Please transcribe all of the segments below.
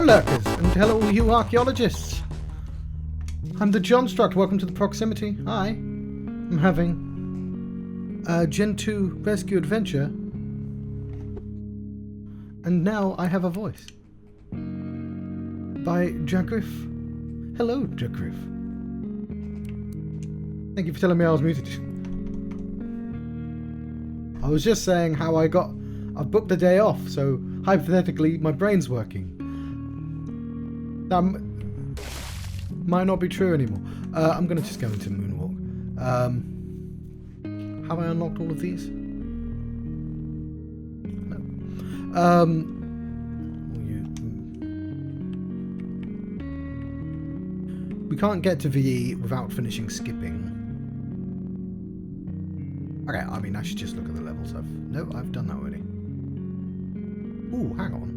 lurkers, and hello you archaeologists. I'm the Johnstruct, welcome to the proximity. Hi. I'm having a Gentoo rescue adventure. And now I have a voice. By Jagriff. Hello, Jagriff. Thank you for telling me I was muted. I was just saying how I've booked the day off, so hypothetically my brain's working. That might not be true anymore. I'm going to just go into Moonwalk. Have I unlocked all of these? No. We can't get to VE without finishing skipping. Okay, I mean, I should just look at the levels. I've done that already. Ooh, hang on.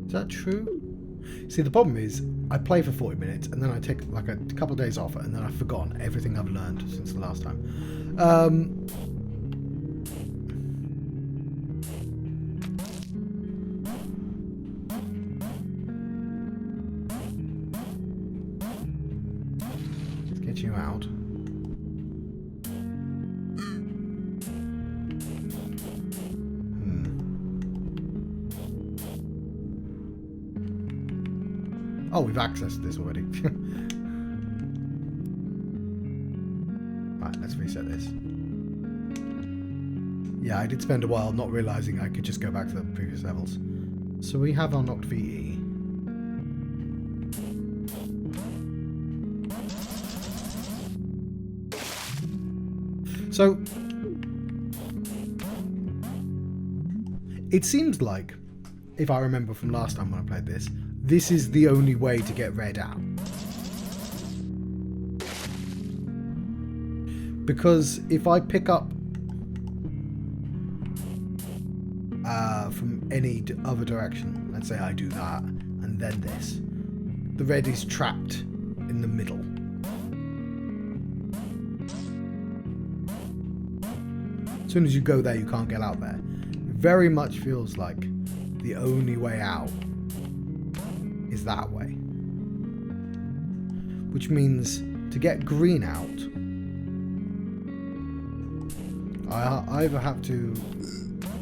Is that true? See, the problem is, I play for 40 minutes, and then I take like a couple of days off, and then I've forgotten everything I've learned since the last time. Let's get you out. Oh, we've accessed this already. Right, let's reset this. Yeah, I did spend a while not realising I could just go back to the previous levels. So we have unlocked VE. So it seems like, if I remember from last time when I played this, this is the only way to get red out. Because if I pick up from any other direction, let's say I do that, and then this, the red is trapped in the middle. As soon as you go there, you can't get out there. It very much feels like the only way out is that way. Which means to get green out, I either have to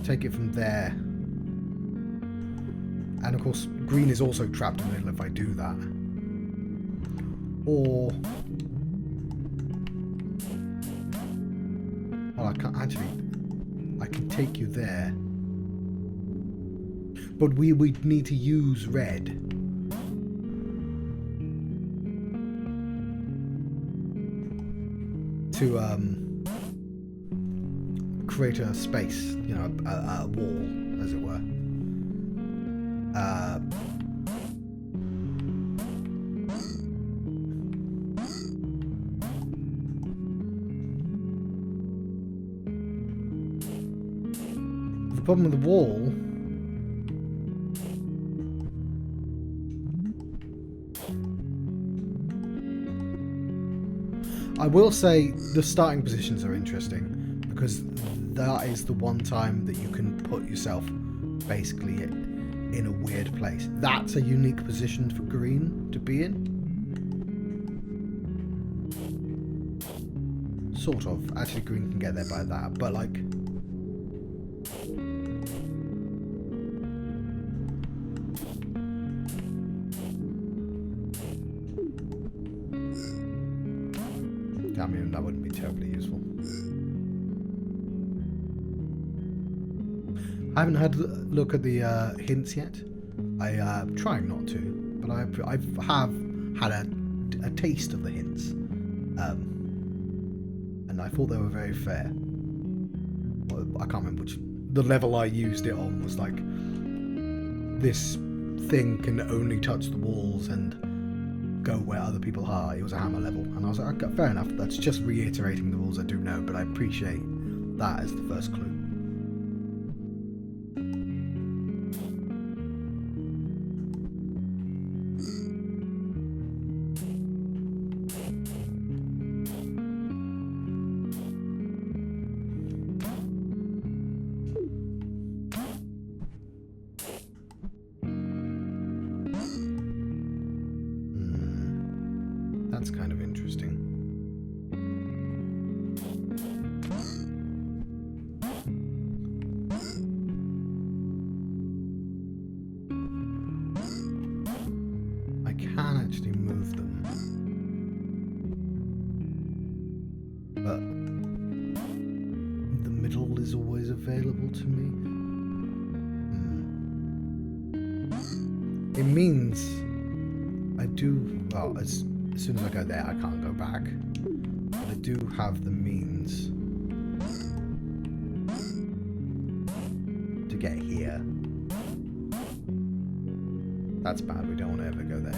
take it from there, and of course green is also trapped in the middle if I do that, or well, I can't actually. I can take you there, but we would need to use red to create a space, you know, a wall, as it were. The problem with the wall I will say the starting positions are interesting, because that is the one time that you can put yourself basically in a weird place. That's a unique position for green to be in. Sort of. Actually, green can get there by that, but like... I mean, that wouldn't be terribly useful. I haven't had a look at the hints yet. I'm trying not to, but I have had a taste of the hints, and I thought they were very fair. Well, I can't remember which. The level I used it on was like, this thing can only touch the walls and go where other people are. It was a hammer level, and I was like, okay, fair enough. That's just reiterating the rules I do know, but I appreciate that as the first clue. That's kind of interesting. I can actually move them. But the middle is always available to me. It means I do, well, as soon as I go there, I can't go back. But I do have the means to get here. That's bad, we don't want to ever go there.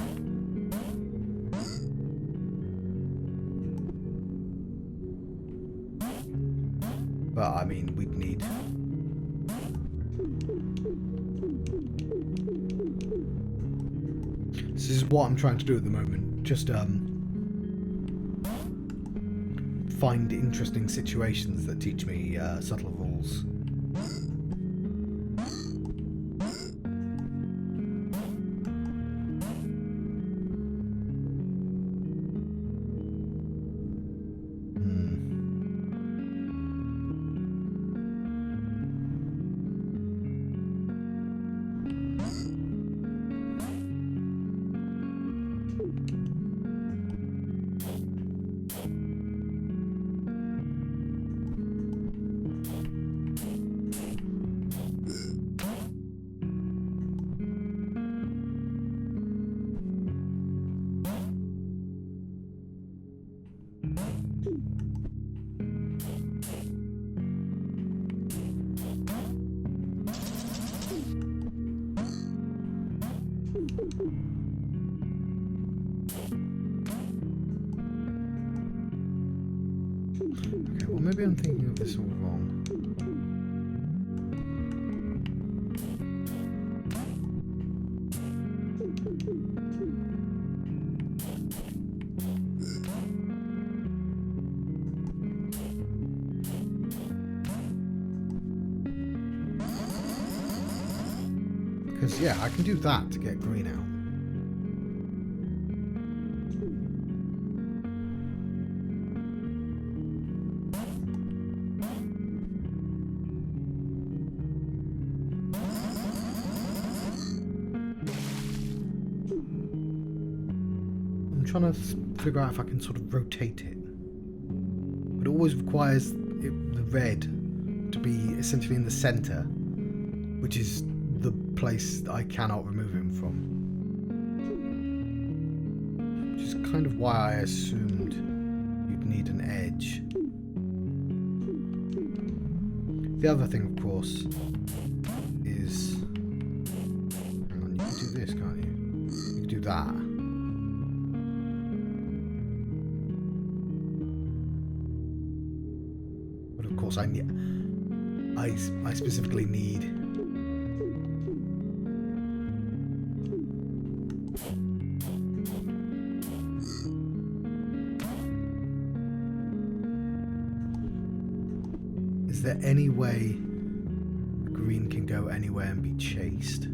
But, I mean, we'd need... This is what I'm trying to do at the moment. Just, find interesting situations that teach me, subtle rules. Okay, well maybe I'm thinking of this all wrong. Because, yeah, I can do that to get green out. I'm trying to figure out if I can sort of rotate it. But it always requires the red to be essentially in the center, which is the place I cannot remove him from. Which is kind of why I assumed you'd need an edge. The other thing, of course, is... Hang on, you can do this, can't you? You can do that. But of course I specifically need... Is there any way the green can go anywhere and be chased?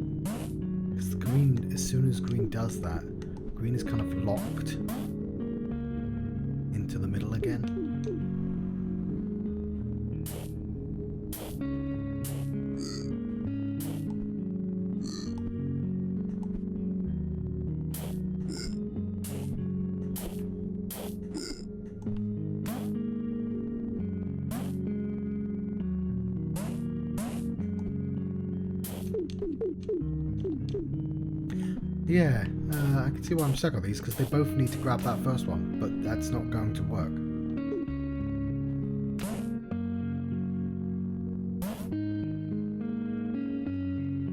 Because the green, as soon as green does that, green is kind of locked into the middle again. Yeah, I can see why I'm stuck on these, because they both need to grab that first one, but that's not going to work.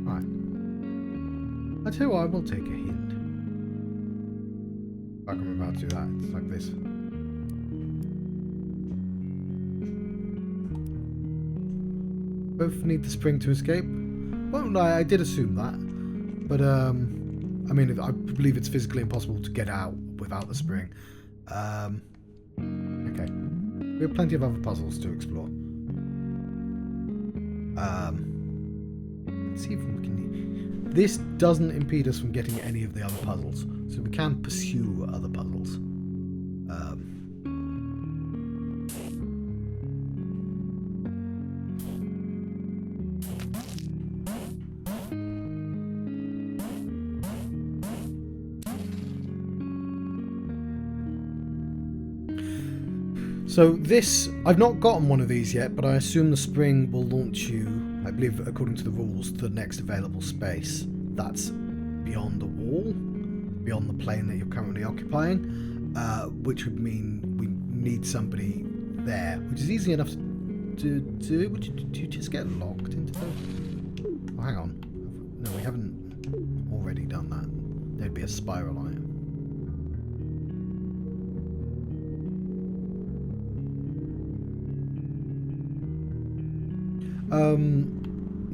Right. I tell you what, I will take a hint. Like I'm about to do that, it's like this. Both need the spring to escape. Well, no, I did assume that, but I mean, I believe it's physically impossible to get out without the spring. Okay. We have plenty of other puzzles to explore. Let's see if we can... This doesn't impede us from getting any of the other puzzles, so we can pursue other puzzles. So this, I've not gotten one of these yet, but I assume the spring will launch you, I believe according to the rules, to the next available space. That's beyond the wall, beyond the plane that you're currently occupying, which would mean we need somebody there, which is easy enough to do. Would you just get locked into the... Oh, hang on. No, we haven't already done that. There'd be a spiral on it.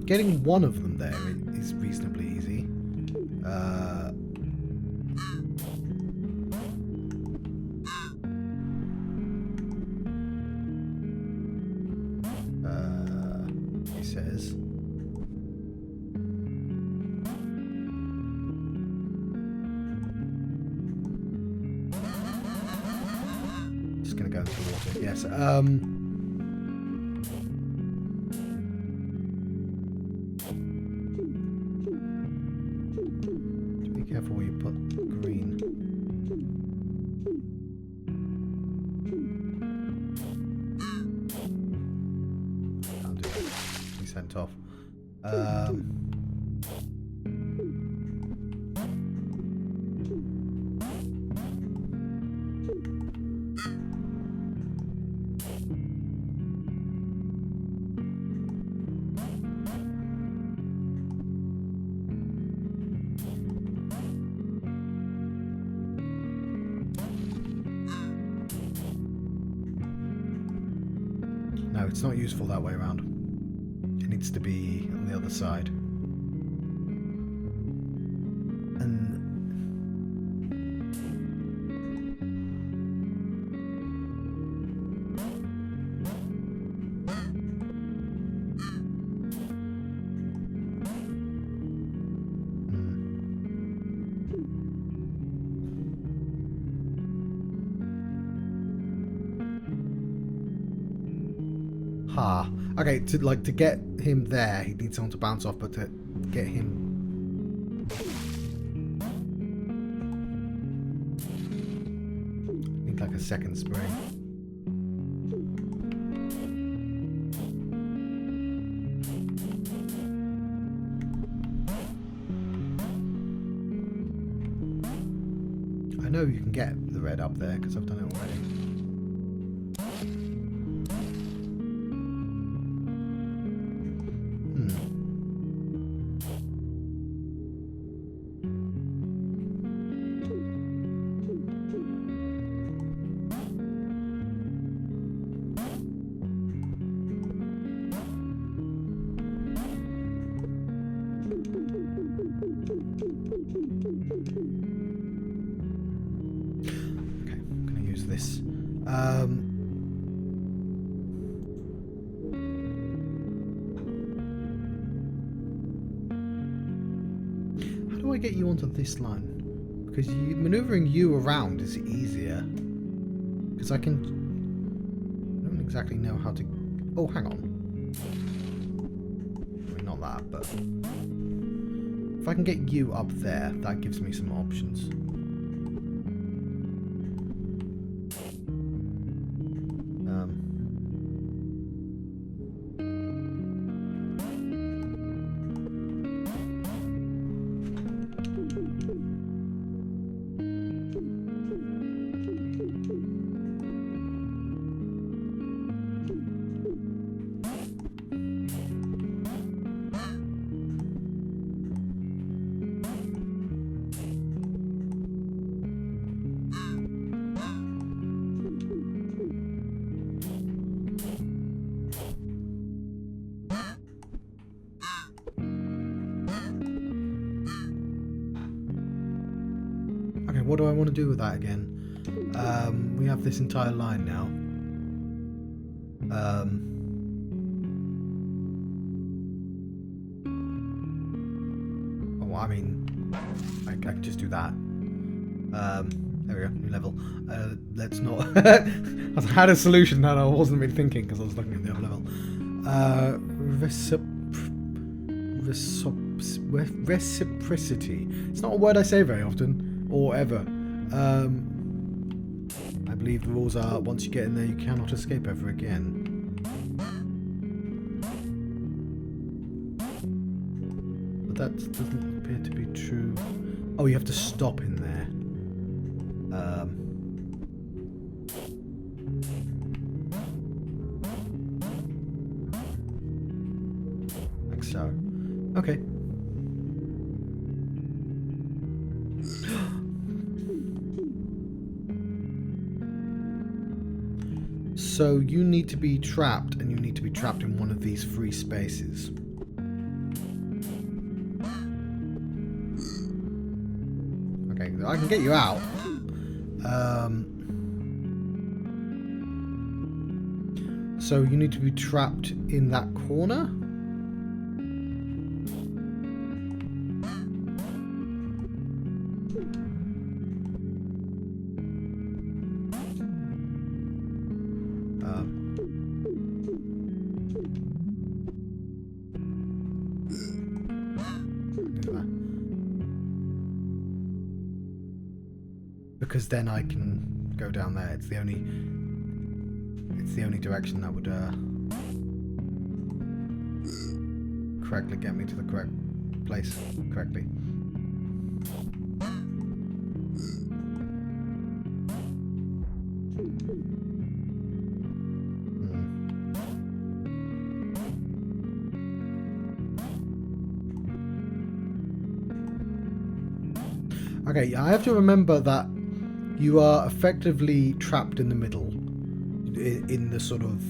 Getting one of them there is reasonably easy. He says. Just gonna go into the water. Yes. Careful where you put green. Can't do that. Be sent off. No, it's not useful that way around. It needs to be on the other side. And okay, to get him there, he needs someone to bounce off, but to get him, I need like a second spring. I know you can get the red up there because I've done it already. This. How do I get you onto this line? Because maneuvering you around is easier. Because I don't exactly know how to... Oh, hang on. I mean, not that, but... If I can get you up there, that gives me some options. What do I want to do with that again? We have this entire line now. Oh, I mean, I can just do that. There we go, new level. Let's not... I had a solution that I wasn't really thinking because I was looking at the other level. Reciprocity. It's not a word I say very often. Or ever. I believe the rules are once you get in there, you cannot escape ever again. But that doesn't appear to be true. Oh, you have to stop in there. Like so. Okay. So you need to be trapped, and you need to be trapped in one of these free spaces. Okay, I can get you out. So you need to be trapped in that corner. Because then I can go down there. It's the only direction that would correctly get me to the correct place correctly. Okay, I have to remember that you are effectively trapped in the middle, in the sort of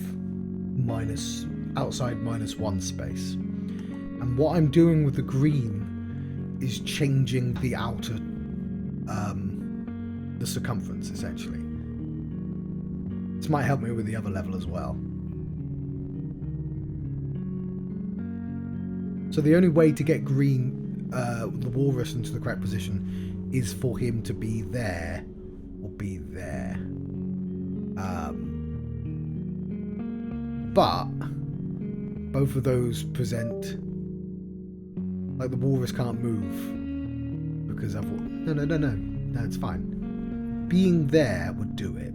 outside -1 space. And what I'm doing with the green is changing the outer, the circumference, essentially. This might help me with the other level as well. So the only way to get green, the walrus into the correct position, is for him to be there or be there. But both of those present, like, the walrus can't move because I've no, it's fine. Being there would do it.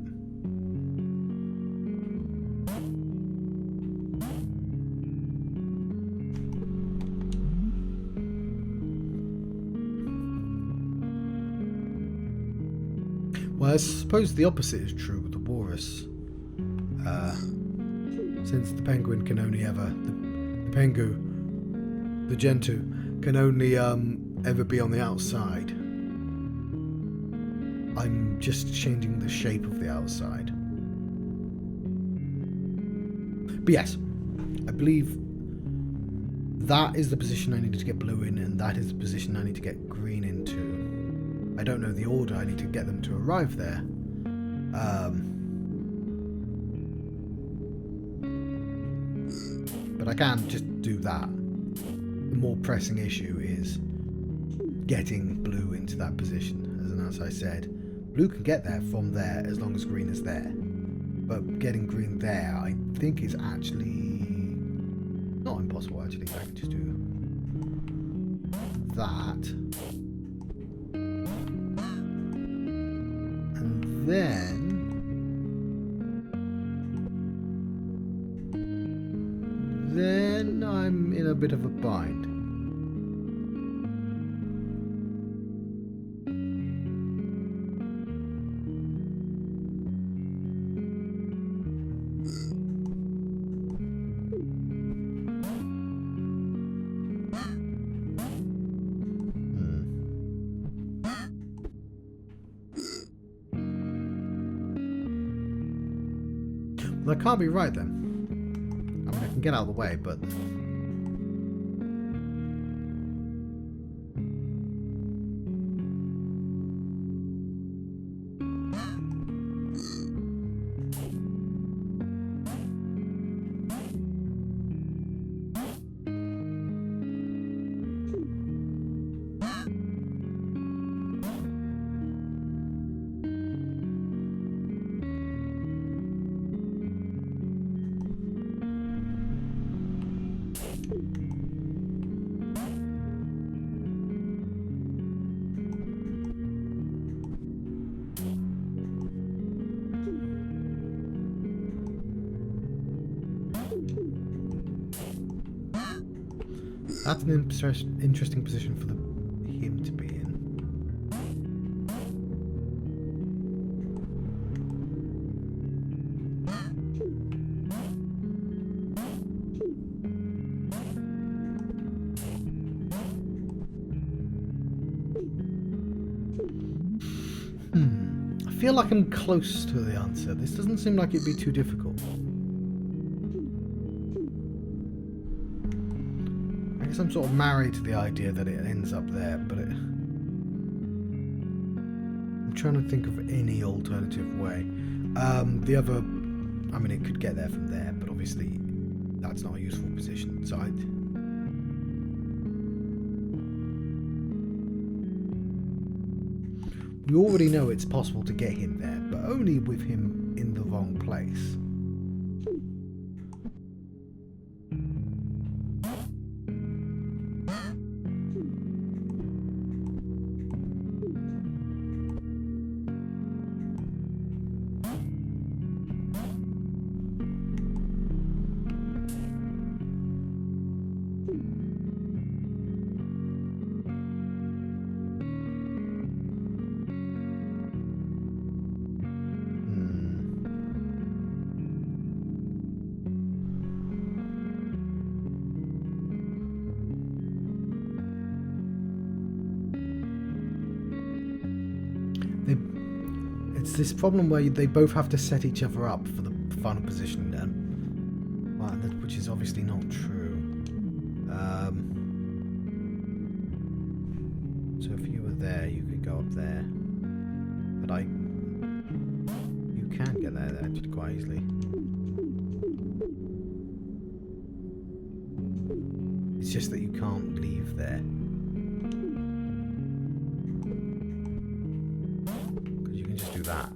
Well, I suppose the opposite is true with the walrus. Since the penguin can only ever... the Gentoo, can only ever be on the outside. I'm just changing the shape of the outside. But yes, I believe that is the position I need to get blue in, and that is the position I need to get green into. I don't know the order I need to get them to arrive there. But I can just do that. The more pressing issue is getting blue into that position. As I said, blue can get there from there as long as green is there. But getting green there, I think, is actually not impossible. Actually, I can just do that. And then I'm in a bit of a bind. Well, that can't be right then. I mean, I can get out of the way, but... That's an interesting position for him to be in. I feel like I'm close to the answer. This doesn't seem like it'd be too difficult. I guess I'm sort of married to the idea that it ends up there, but I'm trying to think of any alternative way. The other, I mean, it could get there from there, but obviously that's not a useful position. So we already know it's possible to get him there, but only with him in the wrong place. It's this problem where they both have to set each other up for the final position, which is obviously not true. So if you were there, you could go up there, but you can get there quite easily. It's just that you can't leave there. Just do that.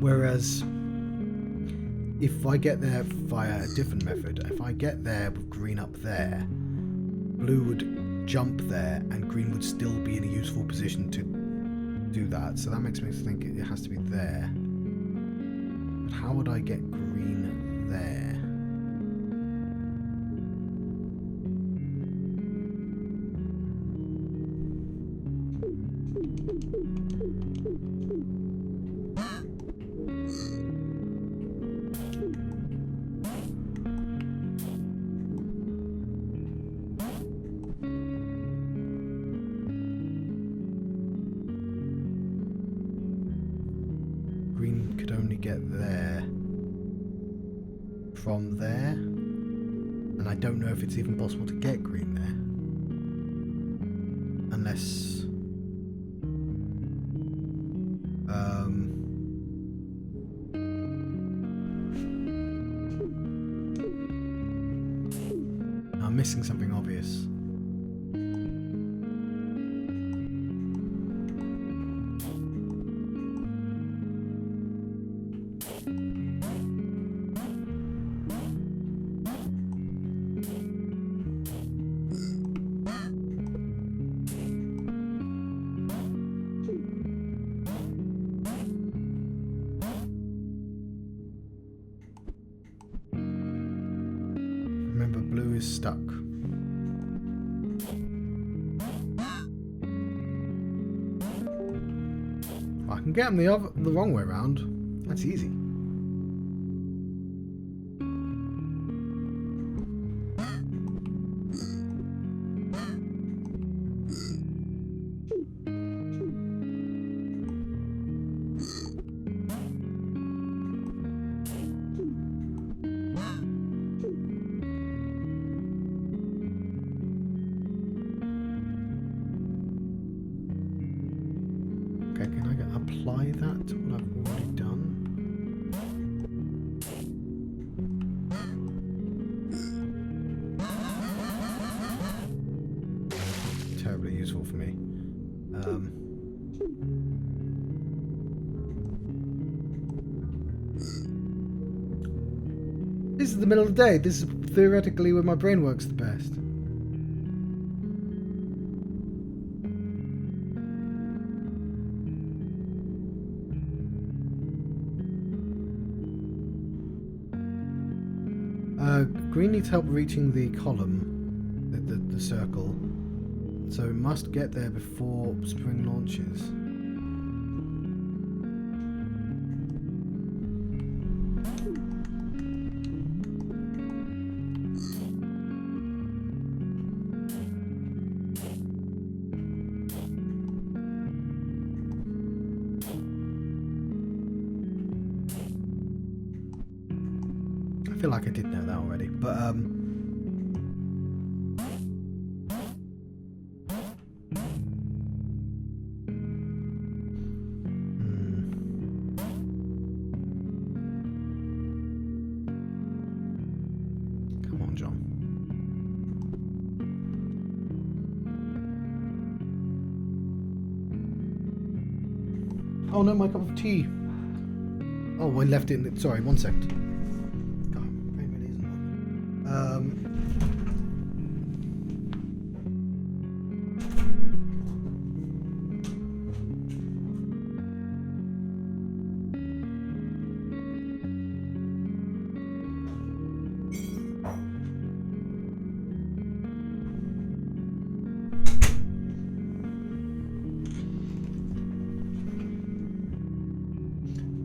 Whereas if I get there via a different method, if I get there with green up there, blue would jump there and green would still be in a useful position to do that, so that makes me think it has to be there. But how would I get green there? Green could only get there from there, and I don't know if it's even possible to get green there, unless I'm missing something obvious. Remember, blue is stuck. I can get him the wrong way around. That's easy. Can I apply that to what I've already done? Terribly useful for me. This is the middle of the day. This is theoretically when my brain works the best. Green needs help reaching the column, the circle, so it must get there before spring launches. I feel like I did know that already, but come on, John. Oh no, my cup of tea. Oh, I left it in the, sorry, 1 second.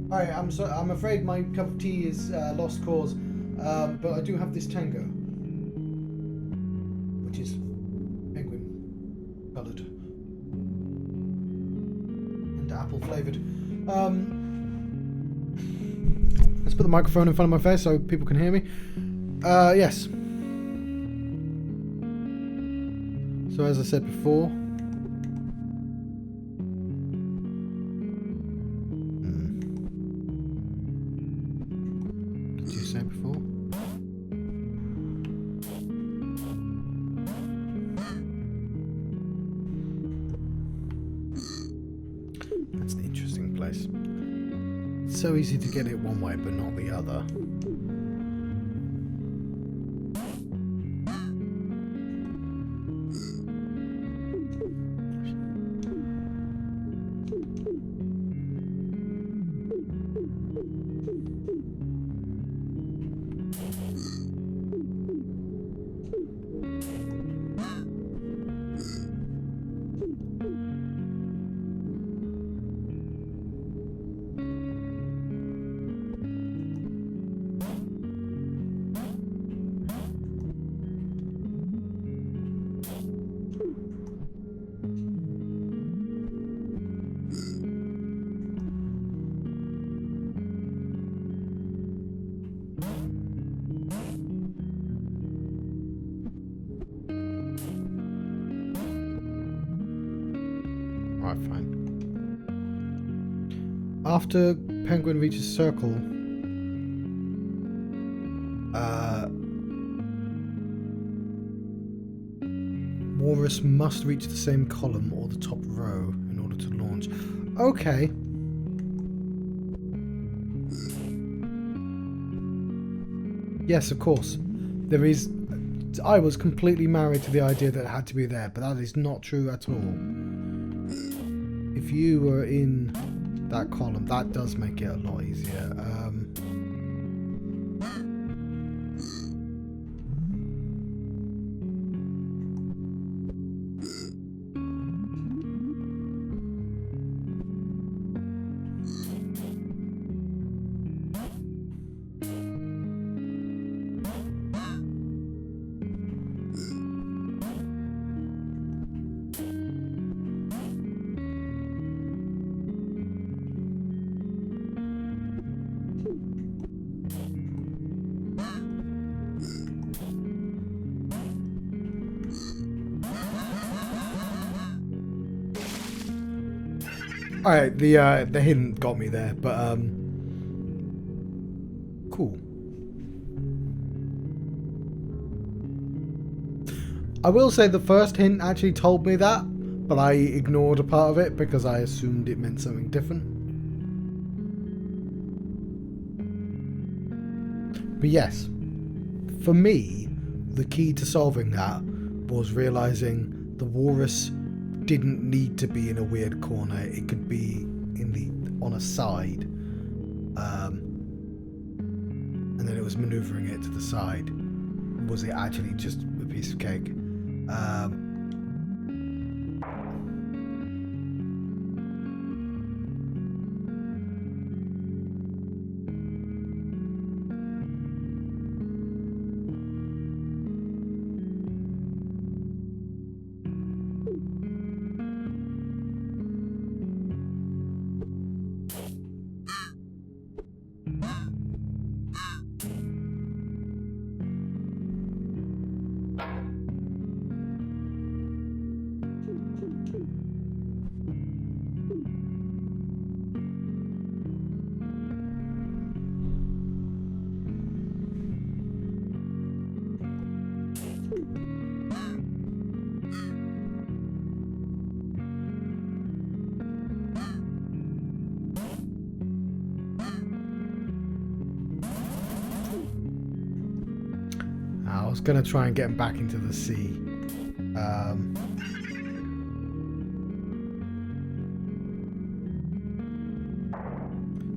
Alright, I'm afraid my cup of tea is lost cause, but I do have this Tango, which is penguin coloured and apple flavoured. Let's put the microphone in front of my face so people can hear me. Yes. So as I said before, that's an interesting place. It's so easy to get it one way but not the other. Alright, fine. After Penguin reaches circle, Walrus must reach the same column or the top row in order to launch. Okay. Yes, of course. There is... I was completely married to the idea that it had to be there, but that is not true at all. If you were in that column, that does make it a lot easier. Alright, the hint got me there, but cool. I will say the first hint actually told me that, but I ignored a part of it because I assumed it meant something different. But yes, for me, the key to solving that was realizing the walrus didn't need to be in a weird corner. It could be on a side, and then it was maneuvering it to the side. Was it actually just a piece of cake? I was going to try and get him back into the sea.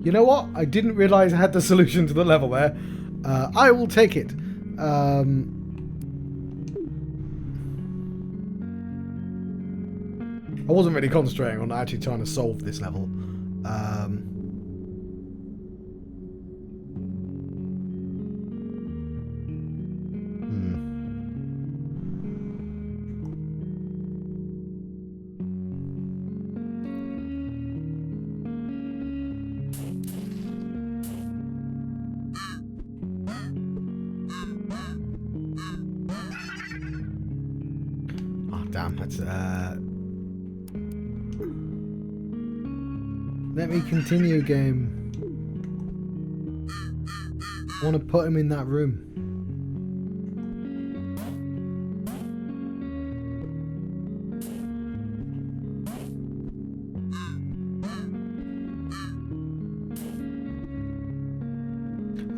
You know what? I didn't realise I had the solution to the level there. I will take it. I wasn't really concentrating on actually trying to solve this level. Damn, that's let me continue, game. I want to put him in that room.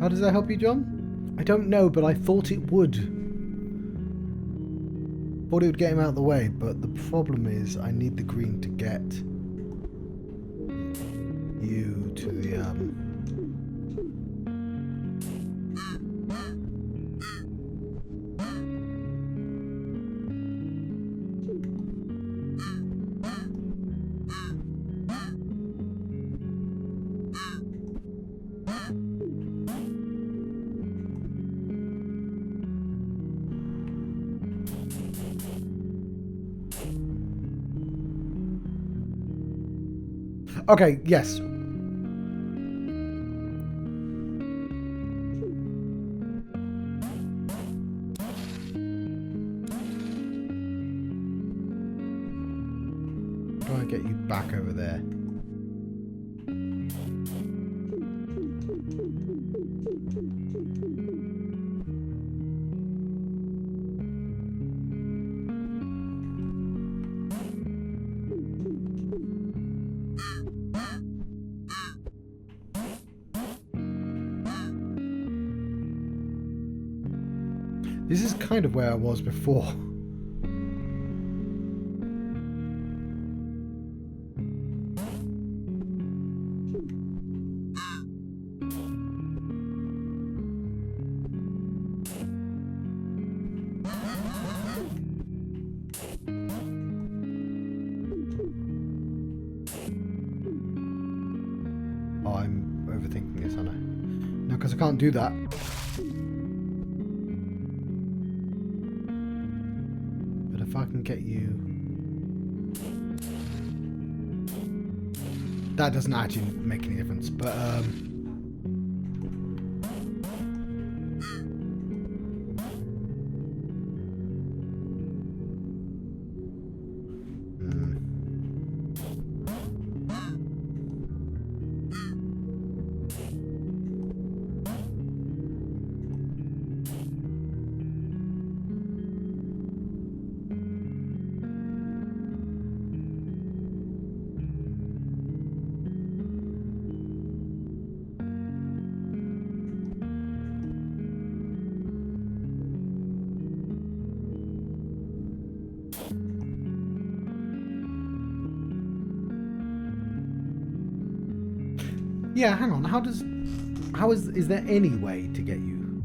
How does that help you, John? I don't know, but I thought it would. Thought it would get him out of the way, but the problem is I need the green to get you to the Okay, yes. Try and get you back over there. This is kind of where I was before. Oh, I'm overthinking this, aren't I? No, because I can't do that. If I can get you... That doesn't actually make any difference, but Yeah, hang on. How is there any way to get you?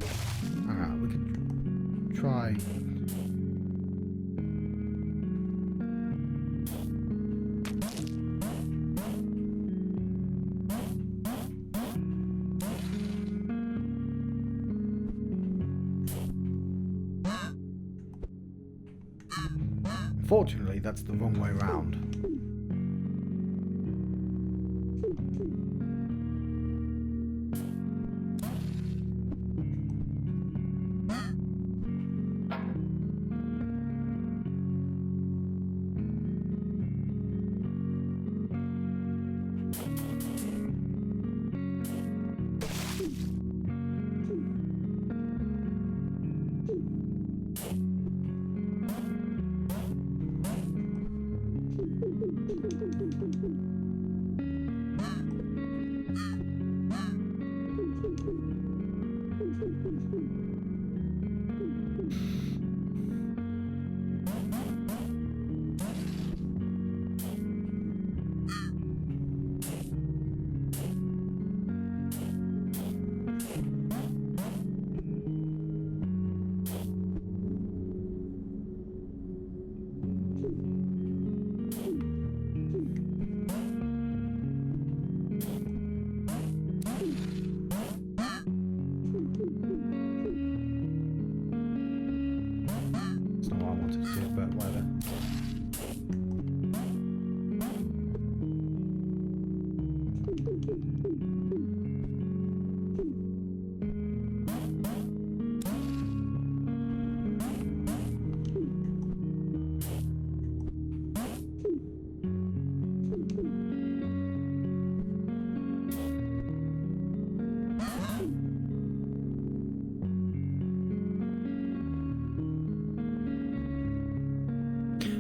Alright, we could try. Fortunately, that's the wrong way round.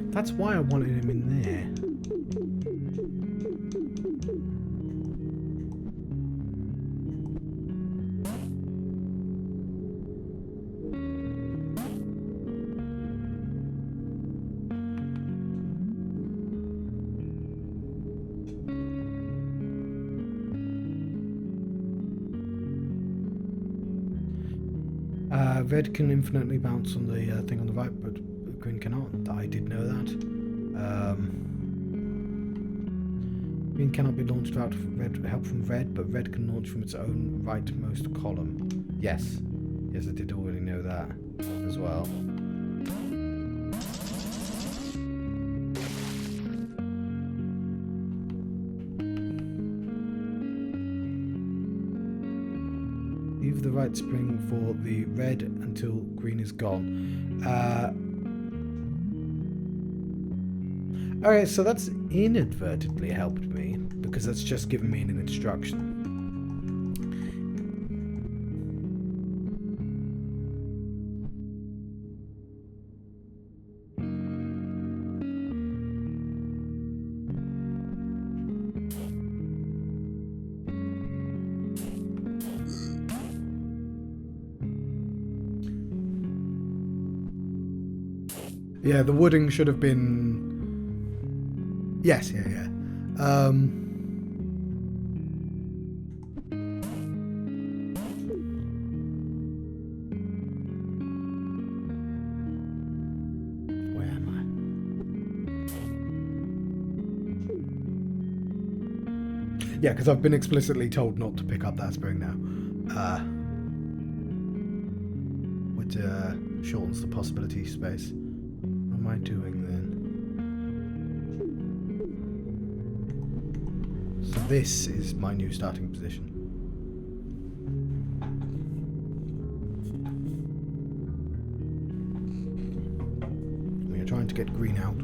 That's why I wanted him in there. Red can infinitely bounce on the thing on the right, but green cannot. I did know that. Green cannot be launched without help from red, but red can launch from its own rightmost column. Yes. Yes, I did already know that as well. Leave the right spring for the red until green is gone. Alright, so that's inadvertently helped me, because that's just given me an instruction. Yeah, the wooding should have been... Yes, yeah. Where am I? Yeah, because I've been explicitly told not to pick up that spring now. Which shortens the possibility space. What am I doing then? So this is my new starting position. We are trying to get green out.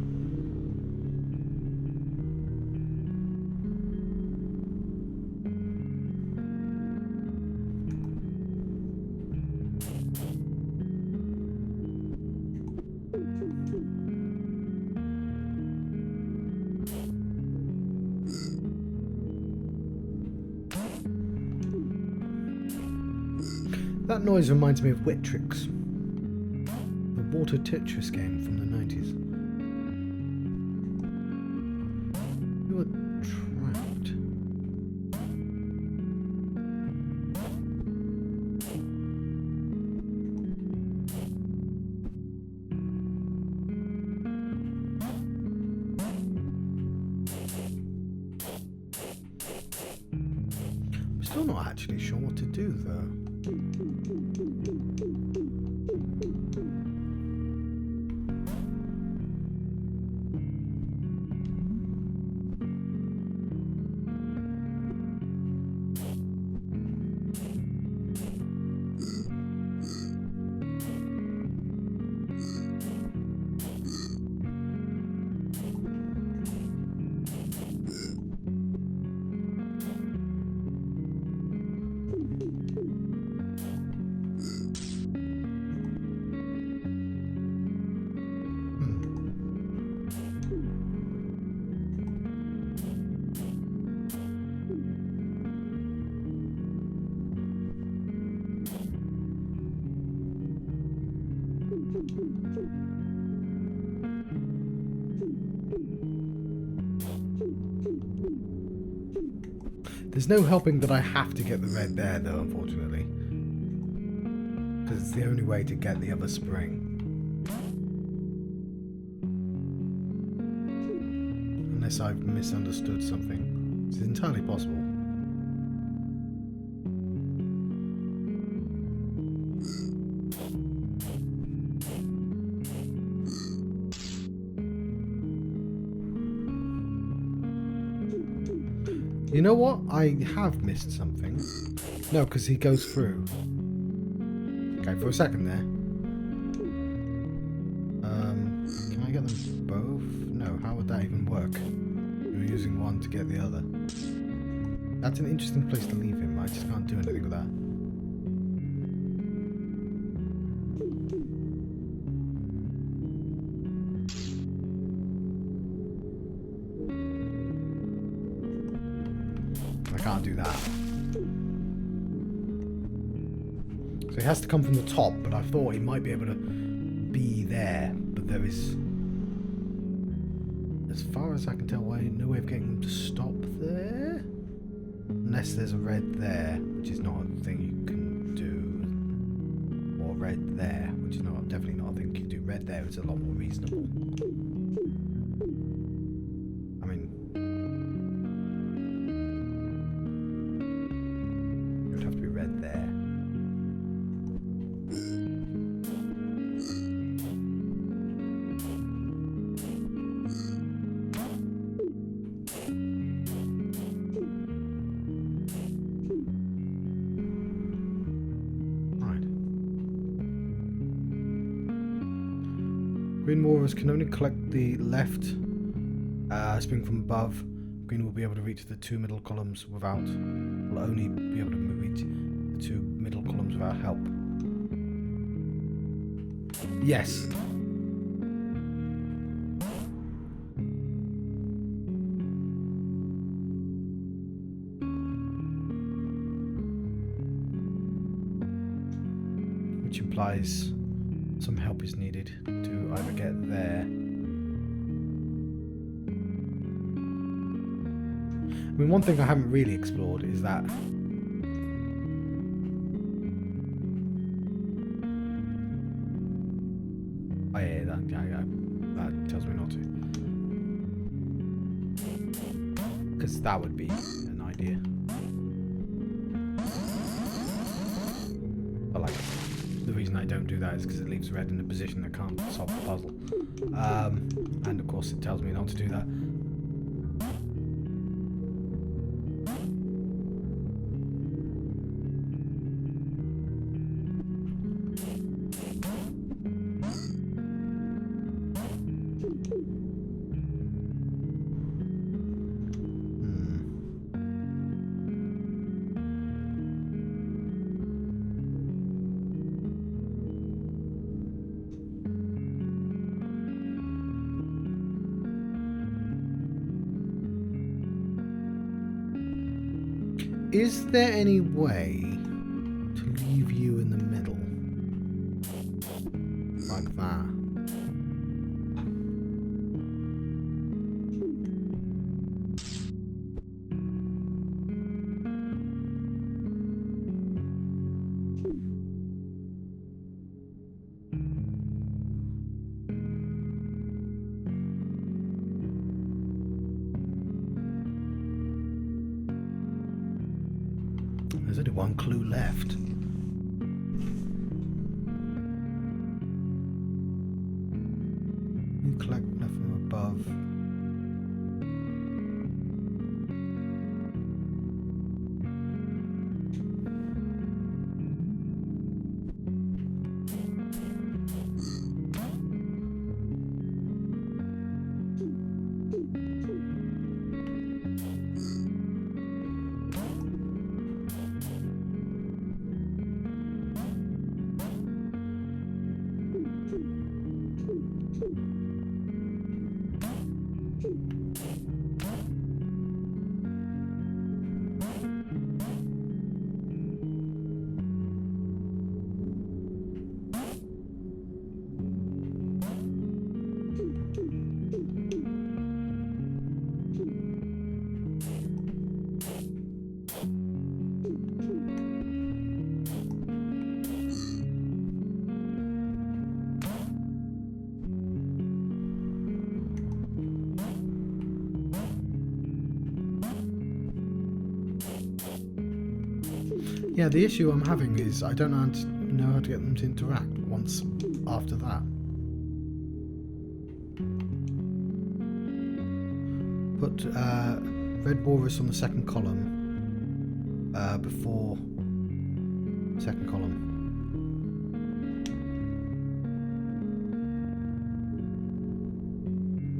That noise reminds me of Wittrix, the water Tetris game from the 90s. You were trapped. exactly sure what to do, though. There's no helping that I have to get the red there, though, unfortunately. Because it's the only way to get the other spring. Unless I've misunderstood something. It's entirely possible. You know what? I have missed something. No, because he goes through. Okay, for a second there. Can I get them both? No, how would that even work? You're using one to get the other. That's an interesting place to leave him. I just can't do anything with that. Can't do that. So he has to come from the top, but I thought he might be able to be there. But there is, as far as I can tell, no way of getting him to stop there. Unless there's a red there, which is not a thing you can do. Or red there, which is definitely not a thing you can do. Red there is a lot more reasonable. Green Walrus can only collect the left spring from above. Green will be able to reach the two middle columns without. Will only be able to reach the two middle columns without help. Yes. Which implies some help is needed to either get there. I mean, one thing I haven't really explored is that that tells me not to, because that would be an idea. But like, the reason I don't do that is because it leaves red in a position that can't solve the puzzle. And of course it tells me not to do that. Is there any way to leave you in the middle? Like that? one clue left. You collect enough from above. Yeah, the issue I'm having is I don't know how to get them to interact once after that. Put red walrus on the second column before second column.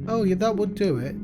Oh yeah, that would do it.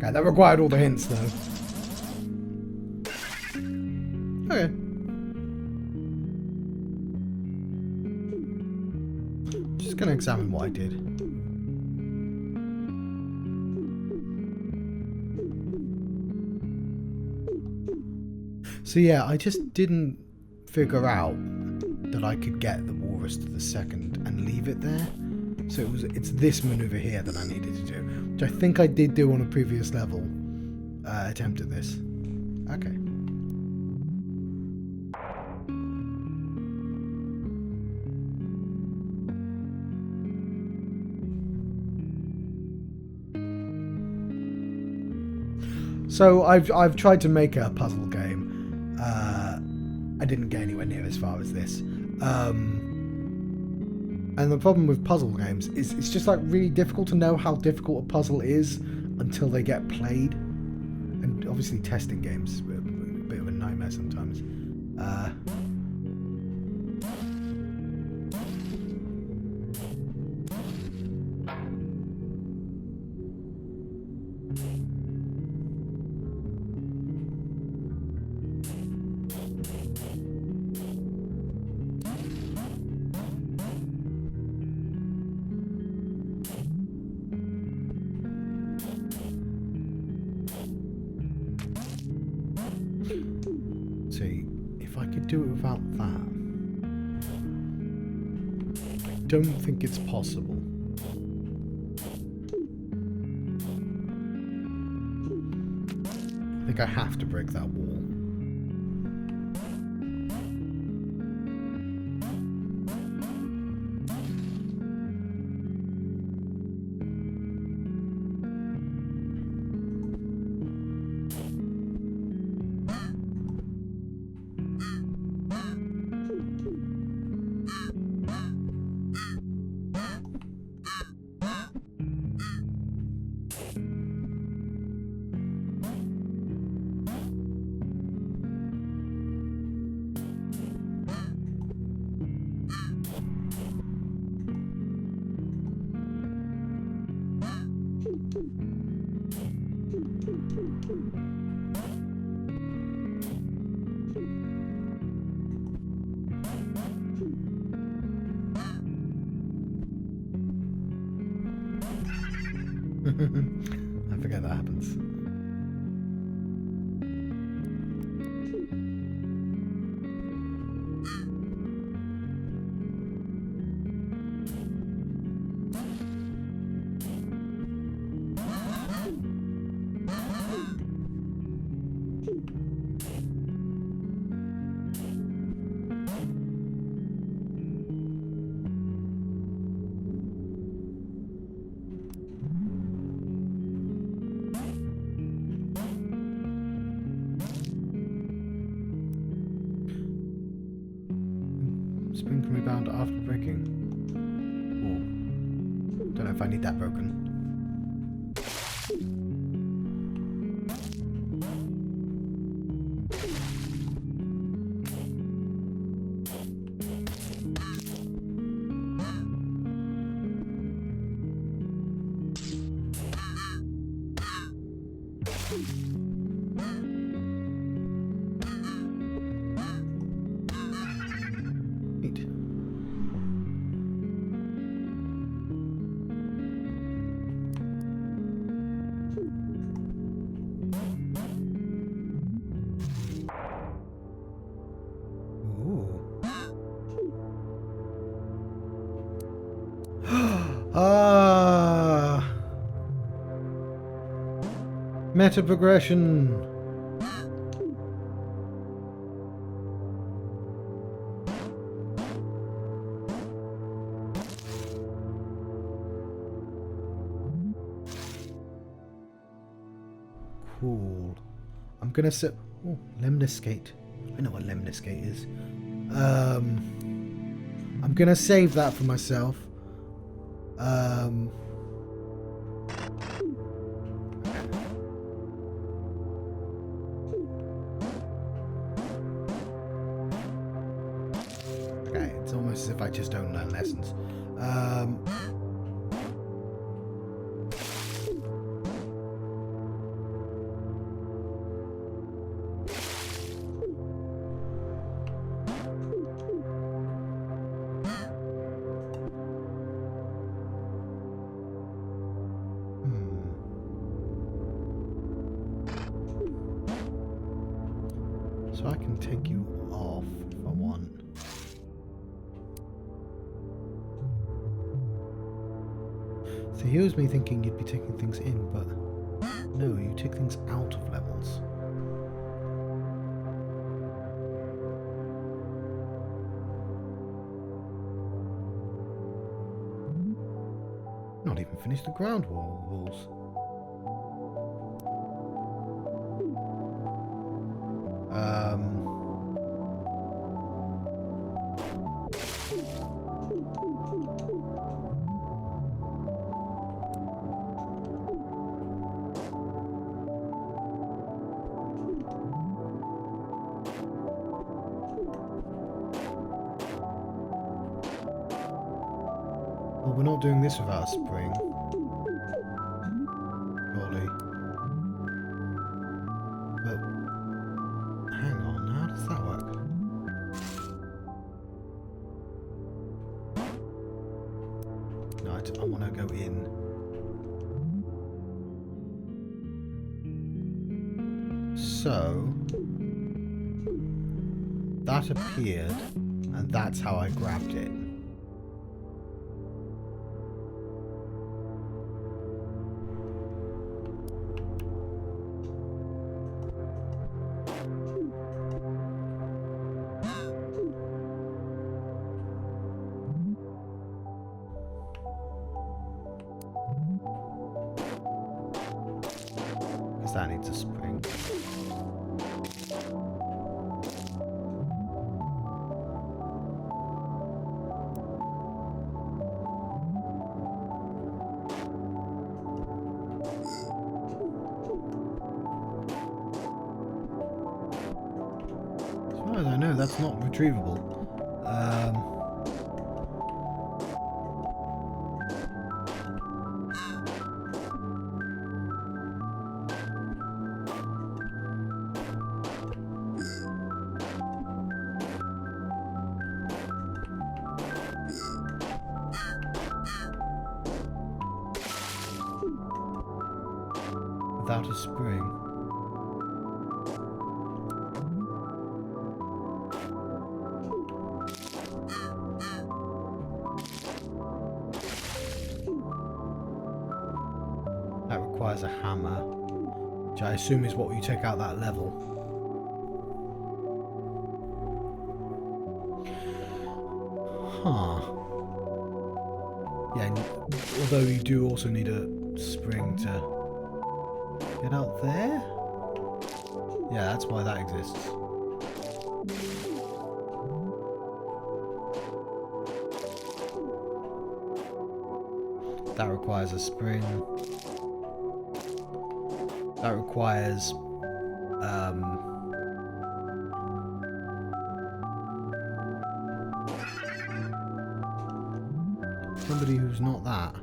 Okay, that required all the hints though. Okay. Just gonna examine what I did. So yeah, I just didn't figure out that I could get the walrus to the second and leave it there. So it's this maneuver here that I needed to do, which I think I did do on a previous level attempt at this. Okay. So I've tried to make a puzzle game. I didn't get anywhere near as far as this. And the problem with puzzle games is it's just like really difficult to know how difficult a puzzle is until they get played. And obviously testing games is a bit of a nightmare sometimes. See, if I could do it without that, I don't think it's possible. I think I have to break that wall. I forget that happens. Spring can rebound after breaking. Oh, don't know if I need that broken. Meta progression. Cool. I'm gonna sit. Oh, lemniscate. I know what lemniscate is. I'm gonna save that for myself. Okay, it's almost as if I just don't learn lessons. So I can take you off if I want. So here's me thinking you'd be taking things in, but no, you take things out of levels. Not even finished the ground walls. Well, we're not doing this without a spring. Surely. But hang on, how does that work? No, I want to go in. So that appeared, and that's how I grabbed it. That needs a spring. As far as I know, that's not retrievable. without a spring. That requires a hammer, which I assume is what you take out that level. Huh. Yeah, although you do also need a spring to get out there? Yeah, that's why that exists. That requires a spring. That requires somebody who's not that.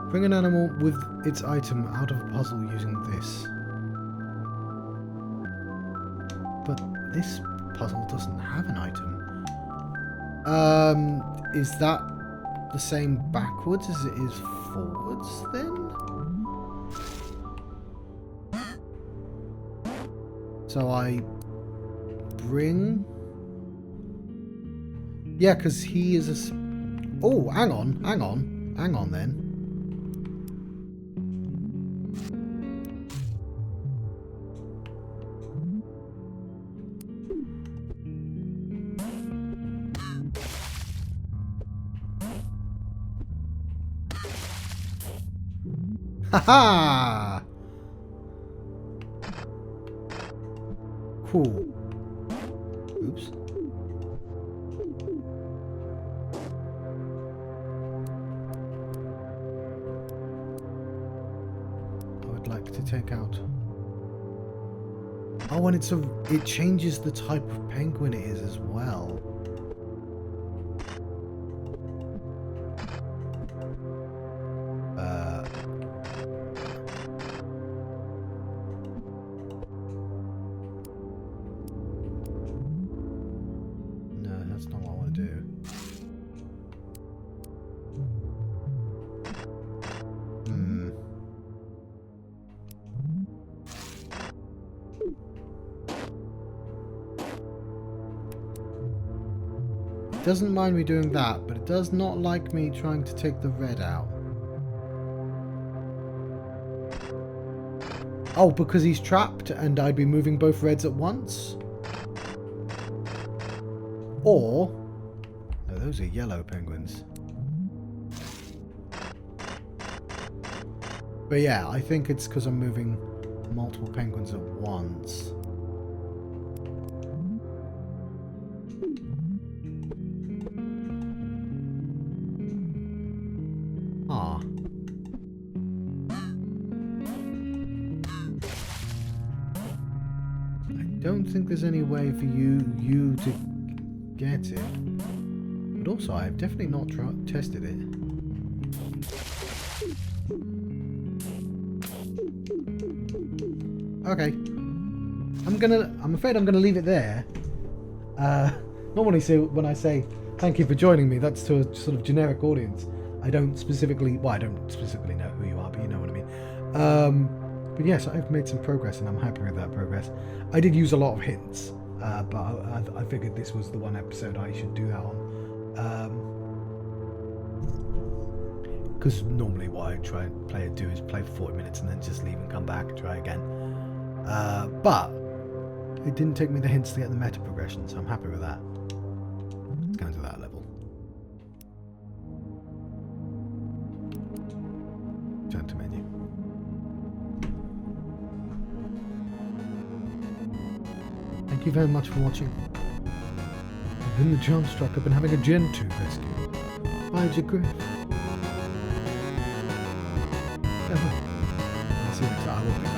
Bring an animal with its item out of a puzzle using this. But this puzzle doesn't have an item. Is that the same backwards as it is forwards then? So I bring... Yeah, because he is a... Oh, hang on then. Haha! Cool. Oops. I would like to take out... Oh, and it changes the type of penguin it is as well. Doesn't mind me doing that, but it does not like me trying to take the red out. Oh, because he's trapped and I'd be moving both reds at once? Or... No, those are yellow penguins. But yeah, I think it's because I'm moving multiple penguins at once. I don't think there's any way for you to get it. But also, I've definitely not tested it. Okay. I'm afraid I'm gonna leave it there. Normally when I say thank you for joining me, that's to a sort of generic audience. I don't specifically know who you are, but you know what I mean. But yes, I've made some progress and I'm happy with that progress. I did use a lot of hints, but I figured this was the one episode I should do that on. Because normally what I try and do is play for 40 minutes and then just leave and come back and try again. But it didn't take me the hints to get the meta progression, so I'm happy with that. Let's go into that level. Turn to menu. Thank you very much for watching. I've been the Johnstruct. I've been having a Gentoo rescue. Bye, Griff. I'll see you next time. I will be back.